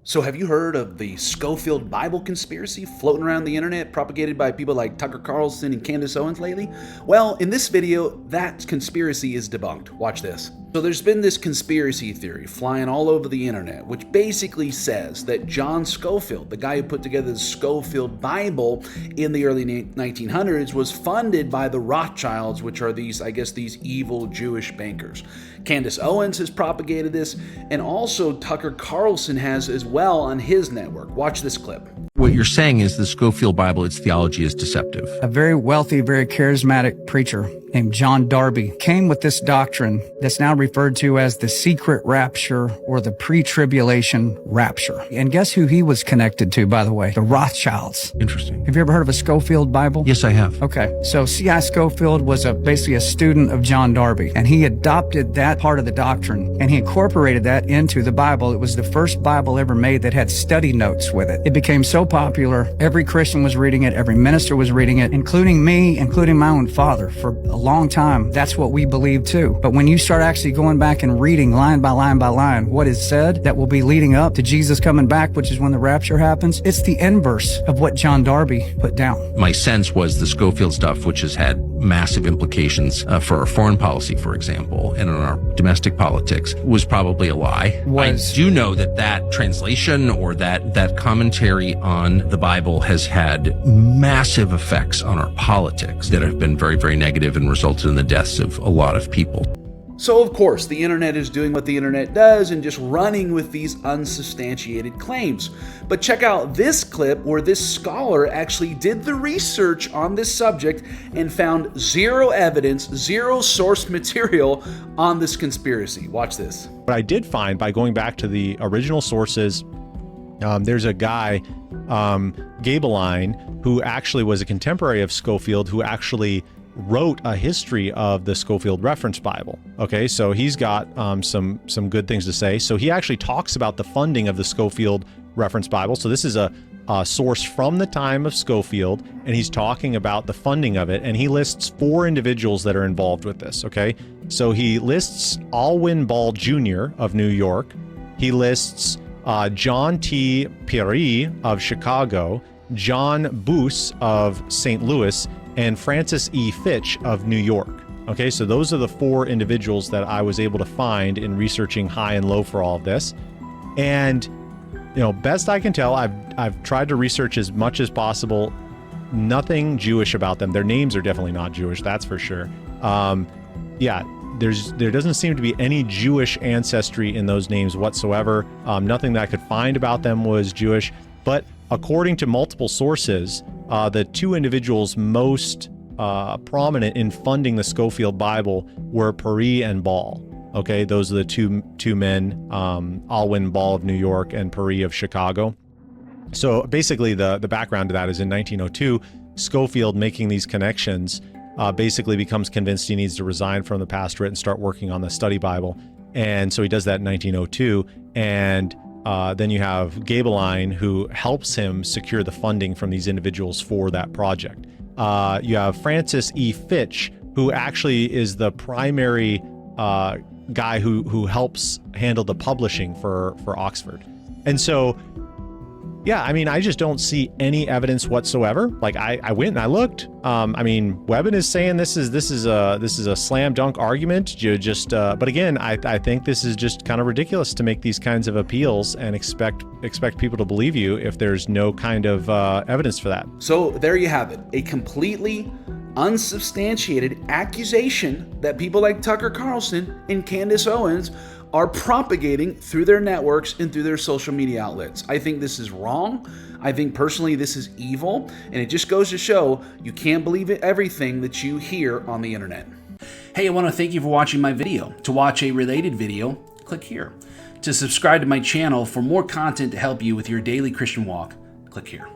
So have you heard of the Scofield Bible conspiracy floating around the internet, propagated by people like Tucker Carlson and Candace Owens lately? Well, in this video, that conspiracy is debunked. Watch this. So there's been this conspiracy theory flying all over the internet, which basically says that John Scofield, the guy who put together the Scofield Bible in the early 1900s, was funded by the Rothschilds, which are these evil Jewish bankers. Candace Owens has propagated this, and also Tucker Carlson has as well on his network. Watch this clip. What you're saying is the Scofield Bible, its theology is deceptive. A very wealthy, very charismatic preacher named John Darby came with this doctrine that's now referred to as the secret rapture or the pre-tribulation rapture. And guess who he was connected to, by the way? The Rothschilds. Interesting. Have you ever heard of a Scofield Bible? Yes, I have. Okay, so C.I. Scofield was basically a student of John Darby, and he adopted that part of the doctrine, and he incorporated that into the Bible. It was the first Bible ever made that had study notes with it. It became so popular, every Christian was reading it, every minister was reading it, including me, including my own father. For a long time, that's what we believed too. But when you start actually going back and reading line by line by line what is said that will be leading up to Jesus coming back, which is when the rapture happens, it's the inverse of what John Darby put down. My sense was the Scofield stuff, which has had massive implications for our foreign policy, for example, and in our domestic politics, was probably a lie. I do know that translation or that commentary on the Bible has had massive effects on our politics that have been very, very negative and resulted in the deaths of a lot of people. So of course, the internet is doing what the internet does and just running with these unsubstantiated claims. But check out this clip where this scholar actually did the research on this subject and found zero evidence, zero source material on this conspiracy. Watch this. What I did find by going back to the original sources, there's a guy, Gabeline, who actually was a contemporary of Scofield, who actually wrote a history of the Scofield Reference Bible. Okay, so he's got some good things to say. So he actually talks about the funding of the Scofield Reference Bible. So this is a source from the time of Scofield, and he's talking about the funding of it, and he lists 4 individuals that are involved with this. Okay, so he lists Alwyn Ball Jr. of New York. He lists John T. Perry of Chicago, John Boos of St. Louis, and Francis E. Fitch of New York. Okay, so those are the 4 individuals that I was able to find in researching high and low for all of this. And, you know, best I can tell, I've tried to research as much as possible. Nothing Jewish about them. Their names are definitely not Jewish, that's for sure. Yeah, there doesn't seem to be any Jewish ancestry in those names whatsoever. Nothing that I could find about them was Jewish. But according to multiple sources, the 2 individuals most prominent in funding the Scofield Bible were Perry and Ball. Okay, those are the two men, Alwyn Ball of New York and Perry of Chicago. So basically the background to that is in 1902, Scofield, making these connections, basically becomes convinced he needs to resign from the pastorate and start working on the study Bible. And so he does that in 1902. And then you have Gabeline, who helps him secure the funding from these individuals for that project. You have Francis E. Fitch, who actually is the primary guy who helps handle the publishing for Oxford. And so, yeah, I mean, I just don't see any evidence whatsoever. Like I went and I looked. I mean, Webben is saying this is a slam dunk argument. But again, I think this is just kind of ridiculous to make these kinds of appeals and expect people to believe you if there's no kind of evidence for that. So there you have it, a completely unsubstantiated accusation that people like Tucker Carlson and Candace Owens are propagating through their networks and through their social media outlets. I think this is wrong. I think personally this is evil, and it just goes to show you can't believe everything that you hear on the internet. Hey, I want to thank you for watching my video. To watch a related video, click here. To subscribe to my channel for more content to help you with your daily Christian walk, click here.